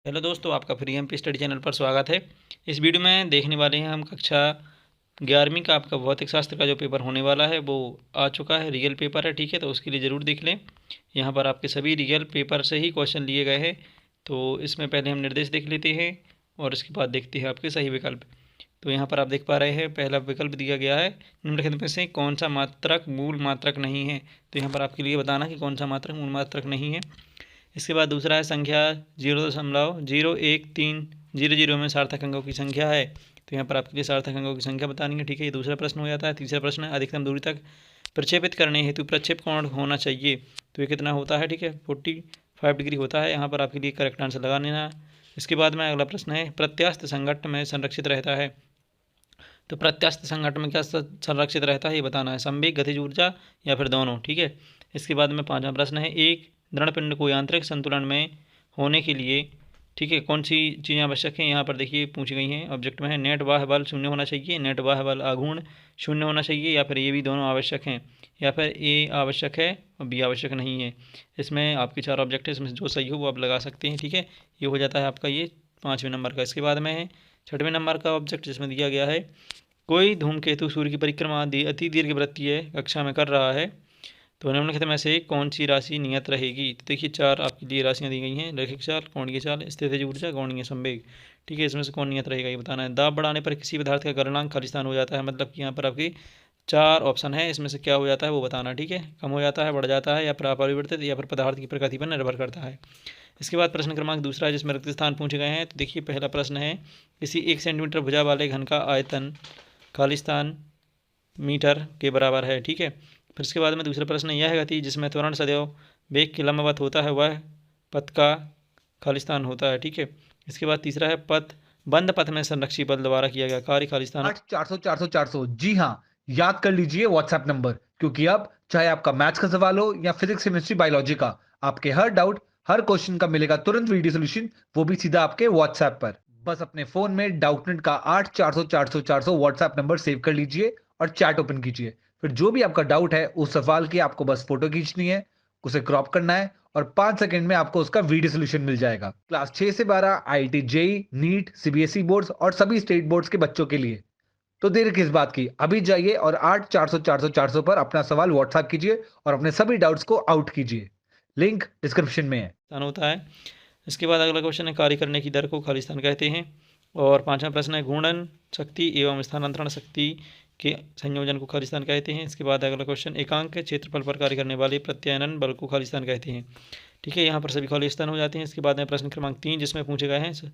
Hello दोस्तों, आपका free MP study channel पर स्वागत है। इस वीडियो में देखने वाले हैं हम कक्षा 11वीं का आपका भौतिक शास्त्र का जो पेपर होने वाला है वो आ चुका है। रियल पेपर है, ठीक है, तो उसके लिए ज़रूर देख लें। यहाँ पर आपके सभी रियल पेपर से ही क्वेश्चन लिए गए हैं। तो इसमें पहले हम निर्देश देख लेते हैं और उसके बाद देखते हैं आपके सही विकल्प। तो यहाँ पर आप देख पा रहे हैं, पहला विकल्प दिया गया है, निम्नलिखित में से कौन सा मात्रक मूल मात्रक नहीं है। तो यहाँ पर आपके लिए बताना कि कौन सा मात्रक मूल मात्रक नहीं है। इसके बाद दूसरा है संख्या 0.013000 में सार्थक अंकों की संख्या है। तो यहाँ पर आपके लिए सार्थक अंकों की संख्या बतानी है, ठीक है। ये दूसरा प्रश्न हो जाता है। तीसरा प्रश्न है अधिकतम दूरी तक प्रक्षेपित करने हेतु प्रक्षेप कोण होना चाहिए। तो ये कितना होता है, ठीक है, 45 डिग्री होता है। यहाँ पर आपके लिए करेक्ट आंसर लगा लेना। इसके बाद में अगला प्रश्न है प्रत्यास्थ संघट्ट में संरक्षित रहता है। तो प्रत्यास्थ संघट्ट में क्या संरक्षित रहता है ये बताना है, संवेग, गतिज ऊर्जा या फिर दोनों, ठीक है। इसके बाद में पांचवा प्रश्न है एक दृढ़ पिंड को यांत्रिक संतुलन में होने के लिए, ठीक है, कौन सी चीज़ें आवश्यक हैं। यहाँ पर देखिए पूछी गई हैं, ऑब्जेक्ट में है नेट बाह्य बल शून्य होना चाहिए, नेट बाह्य बल आघूर्ण शून्य होना चाहिए, या फिर ये भी दोनों आवश्यक हैं, या फिर ए आवश्यक है और बी आवश्यक नहीं है। इसमें आपके चार ऑब्जेक्ट है, इसमें जो सही हो वो आप लगा सकते हैं, ठीक है। ये हो जाता है आपका ये 5वें नंबर का। इसके बाद में है 6वें नंबर का ऑब्जेक्ट, जिसमें दिया गया है कोई धूमकेतु सूर्य की परिक्रमा अति दीर्घ वृत्तीय कक्षा में कर रहा है। तो निम्नलिखित में से कौन सी राशि नियत रहेगी। तो देखिए चार आपके लिए राशियाँ दी गई हैं, रैखिक चाल, कोणीय चाल, स्थितिज ऊर्जा, कोणीय संवेग, ठीक है। इसमें से कौन नियत रहेगा ये बताना है। दाब बढ़ाने पर किसी पदार्थ का गलनांक खालिस्तान हो जाता है, मतलब कि यहाँ पर आपकी चार ऑप्शन है, इसमें से क्या हो जाता है वो बताना, ठीक है। कम हो जाता है, बढ़ जाता है, या फिर अपरिवर्तित, या फिर पदार्थ की प्रकृति पर निर्भर करता है। इसके बाद प्रश्न क्रमांक दूसरा है, जिसमें रिक्त स्थान पूछे गए हैं। तो देखिए पहला प्रश्न है किसी 1 सेंटीमीटर भुजा वाले घन का आयतन खालिस्तान मीटर के बराबर है, ठीक है। फिर इसके बाद में दूसरा प्रश्न यह गति जिसमें त्वरण सदैव वेग के लंबवत होता है वह पथ का खालिस्तान होता है, ठीक है। इसके बाद तीसरा है पथ बंद पथ में संरक्षित बल द्वारा किया गया कार्य खालिस्तान 400 जी हाँ, याद कर लीजिए व्हाट्सएप नंबर, क्योंकि अब चाहे आपका मैथ्स का सवाल हो या फिजिक्स, केमिस्ट्री, बायोलॉजी का, आपके हर डाउट, हर क्वेश्चन का मिलेगा तुरंत वीडियो सोल्यूशन, वो भी सीधा आपके व्हाट्सएप पर। बस अपने फोन में डाउटनेट का 8 400 400 400 व्हाट्सएप नंबर सेव कर लीजिए और चैट ओपन कीजिए। फिर जो भी आपका डाउट है उस सवाल की आपको बस फोटो खींचनी है, उसे क्रॉप करना है और 5 सेकंड में आपको उसका वीडियो सोल्यूशन मिल जाएगा। क्लास 6 से 12 IIT JEE, NEET, CBSE boards और सभी स्टेट बोर्ड्स के बच्चों के लिए। तो देर किस बात की, अभी जाइए और 8 400 400 400 पर अपना सवाल व्हाट्सएप कीजिए और अपने सभी डाउट्स को आउट कीजिए। लिंक डिस्क्रिप्शन में है। होता है। इसके बाद अगला क्वेश्चन है कार्य करने की दर को खालिस्तान कहते हैं। और पांचवा प्रश्न है घूर्णन शक्ति एवं स्थानांतरण शक्ति के संयोजन को खालिस्तान कहते हैं। इसके बाद अगला क्वेश्चन एकांक क्षेत्रफल पर कार्य करने वाले प्रत्यायनन बल को खालिस्तान कहते हैं, ठीक है। यहाँ पर सभी खालिस्तान हो जाते हैं। इसके बाद में प्रश्न क्रमांक 3, जिसमें पूछे गए हैं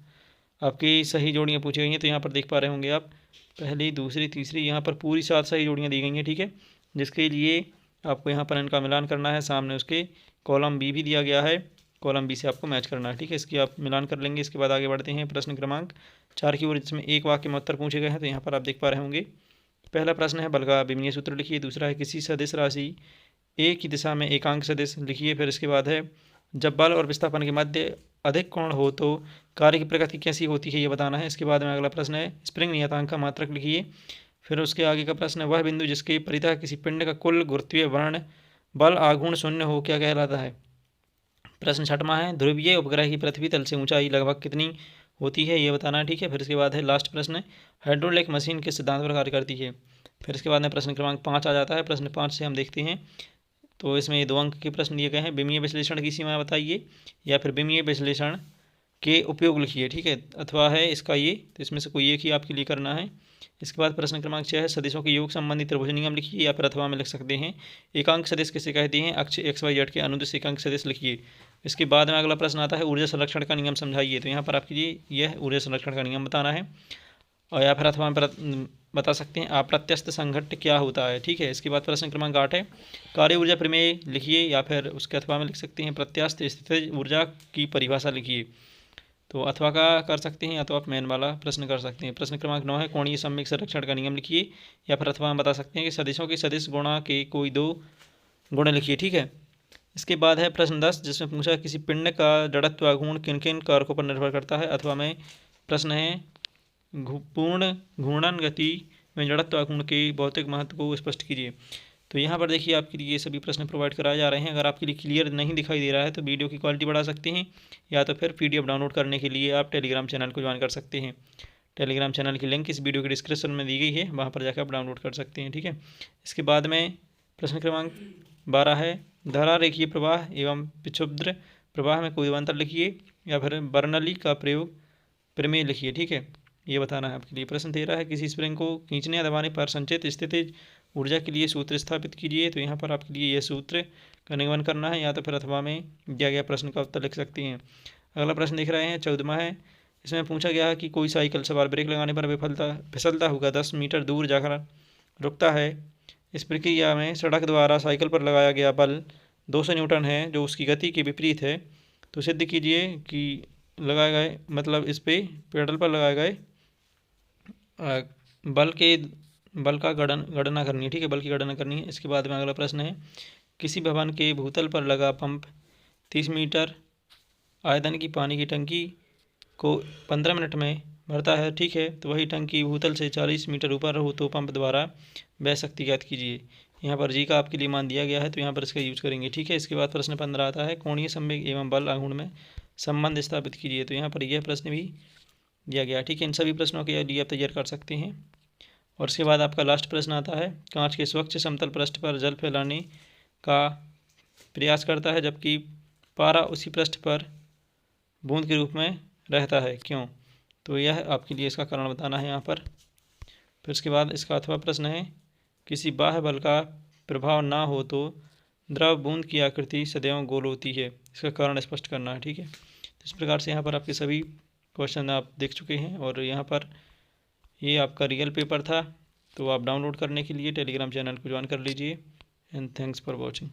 आपकी सही जोड़ियाँ पूछी गई हैं। तो यहाँ पर देख पा रहे होंगे आप, पहली, दूसरी, तीसरी, यहाँ पर पूरी 7 सही जोड़ियाँ दी गई हैं, ठीक है। जिसके लिए आपको यहाँ पर इनका मिलान करना है, सामने उसके कॉलम बी भी दिया गया है, कॉलम बी से आपको मैच करना है, ठीक है। इसकी आप मिलान कर लेंगे। इसके बाद आगे बढ़ते हैं प्रश्न क्रमांक 4 की ओर, जिसमें एक वाक्य में उत्तर पूछे गए हैं। तो यहाँ पर आप देख पा रहे होंगे, पहला प्रश्न है बल का विमीय सूत्र लिखिए। दूसरा है किसी सदिश राशि ए की दिशा में एकांक सदिश लिखिए। फिर इसके बाद है जब बल और विस्थापन के मध्य अधिक कोण हो तो कार्य की प्रकृति कैसी होती है ये बताना है। इसके बाद में अगला प्रश्न है स्प्रिंग नियतांक का मात्रक लिखिए। फिर उसके आगे का प्रश्न है वह बिंदु जिसके परितः किसी पिंड का कुल गुरुत्वीय वर्ण बल आघूर्ण शून्य हो क्या कहलाता है। प्रश्न छठवां है ध्रुवीय उपग्रह की पृथ्वी तल से ऊंचाई लगभग कितनी होती है ये बताना है, ठीक है। फिर इसके बाद है लास्ट प्रश्न है हाइड्रोलिक मशीन किस सिद्धांत पर कार्य करती है। फिर इसके बाद में प्रश्न क्रमांक 5 आ जाता है। प्रश्न 5 से हम देखते हैं, तो इसमें ये 2 अंक के प्रश्न दिए गए हैं। विमीय विश्लेषण की सीमा बताइए, या फिर विमीय विश्लेषण के उपयोग लिखिए, ठीक है, अथवा है इसका ये, तो इसमें से कोई एक ही आपके लिए करना है। इसके बाद प्रश्न क्रमांक 6 है सदिशों के योग संबंधी त्रिभुज नियम लिखिए, या फिर अथवा में लिख सकते हैं एकांक सदिश किसे कहते हैं, अक्ष एक्स वाई जेड के अनुदिश एकांक सदिश लिखिए। इसके बाद में अगला प्रश्न आता है ऊर्जा संरक्षण का नियम समझाइए। तो यहाँ पर आपके लिए यह ऊर्जा संरक्षण का नियम बताना है, और या फिर अथवा में बता सकते हैं अप्रत्यस्थ संघट्ट क्या होता है, ठीक है। इसके बाद प्रश्न क्रमांक 8 है कार्य ऊर्जा प्रमेय लिखिए, या फिर उसके अथवा में लिख सकते हैं प्रत्यास्थ स्थितिज ऊर्जा की परिभाषा लिखिए। तो अथवा का कर सकते हैं, या तो आप मेन वाला प्रश्न कर सकते हैं। प्रश्न क्रमांक 9 है कोणीय संवेग संरक्षण का नियम लिखिए, या फिर अथवा हम बता सकते हैं कि सदिशों के सदिश गुणा के कोई 2 गुण लिखिए, ठीक है। इसके बाद है प्रश्न 10, जिसमें पूछा किसी पिंड का जड़त्व आघूर्ण किन किन कारकों पर निर्भर करता है। अथवा में प्रश्न है पूर्ण घूर्णन गति में जड़त्व आघूर्ण के भौतिक महत्व को स्पष्ट कीजिए। तो यहाँ पर देखिए आपके लिए ये सभी प्रश्न प्रोवाइड कराए जा रहे हैं। अगर आपके लिए क्लियर नहीं दिखाई दे रहा है तो वीडियो की क्वालिटी बढ़ा सकते हैं, या तो फिर PDF डाउनलोड करने के लिए आप टेलीग्राम चैनल को ज्वाइन कर सकते हैं। टेलीग्राम चैनल की लिंक इस वीडियो के डिस्क्रिप्शन में दी गई है, वहाँ पर जाकर आप डाउनलोड कर सकते हैं। ठीक है। इसके बाद में प्रश्न क्रमांक 12 है, धारा रेखीय प्रवाह एवं विक्षुब्ध प्रवाह में कोई अंतर लिखिए, या फिर बर्नौली का प्रमेय लिखिए। ठीक है, ये बताना है आपके लिए। प्रश्न 13 है, किसी स्प्रिंग को खींचने या दबाने पर संचित स्थितिज ऊर्जा के लिए सूत्र स्थापित कीजिए। तो यहाँ पर आपके लिए यह सूत्र का निगमन करना है, या तो फिर अथवा में दिया गया प्रश्न का उत्तर लिख सकते हैं। अगला प्रश्न देख रहे हैं 14वां है, इसमें पूछा गया है कि कोई साइकिल सवार ब्रेक लगाने पर फिसलता हुआ 10 मीटर दूर जाकर रुकता है। इस प्रक्रिया में सड़क द्वारा साइकिल पर लगाया गया बल 200 न्यूटन है, जो उसकी गति के विपरीत है। तो सिद्ध कीजिए कि लगाए गए, मतलब इस पे पेडल पर लगाए गए बल का गणना करनी है। ठीक है, बल की गणना करनी है। इसके बाद में अगला प्रश्न है, किसी भवन के भूतल पर लगा पंप 30 मीटर आयतन की पानी की टंकी को 15 मिनट में भरता है। ठीक है, तो वही टंकी भूतल से 40 मीटर ऊपर हो तो पंप द्वारा वह शक्ति ज्ञात कीजिए। यहाँ पर जी का आपके लिए मान दिया गया है, तो यहाँ पर इसका यूज करेंगे। ठीक है। इसके बाद प्रश्न 15 आता है, कोणीय संवेग एवं बल आघूर्ण में संबंध स्थापित कीजिए। तो यहाँ पर यह प्रश्न भी दिया गया। ठीक है, इन सभी प्रश्नों के लिए आप तैयार कर सकते हैं। और इसके बाद आपका लास्ट प्रश्न आता है, कांच के स्वच्छ समतल पृष्ठ पर जल फैलाने का प्रयास करता है, जबकि पारा उसी पृष्ठ पर बूंद के रूप में रहता है, क्यों? तो यह आपके लिए इसका कारण बताना है यहाँ पर। फिर उसके बाद इसका अथवा प्रश्न है, किसी बाह्य बल का प्रभाव ना हो तो द्रव बूंद की आकृति सदैव गोल होती है, इसका कारण स्पष्ट करना है। ठीक है, तो इस प्रकार से यहाँ पर आपके सभी क्वेश्चन आप देख चुके हैं, और यहाँ पर ये आपका रियल पेपर था। तो आप डाउनलोड करने के लिए टेलीग्राम चैनल को ज्वाइन कर लीजिए। And thanks for watching.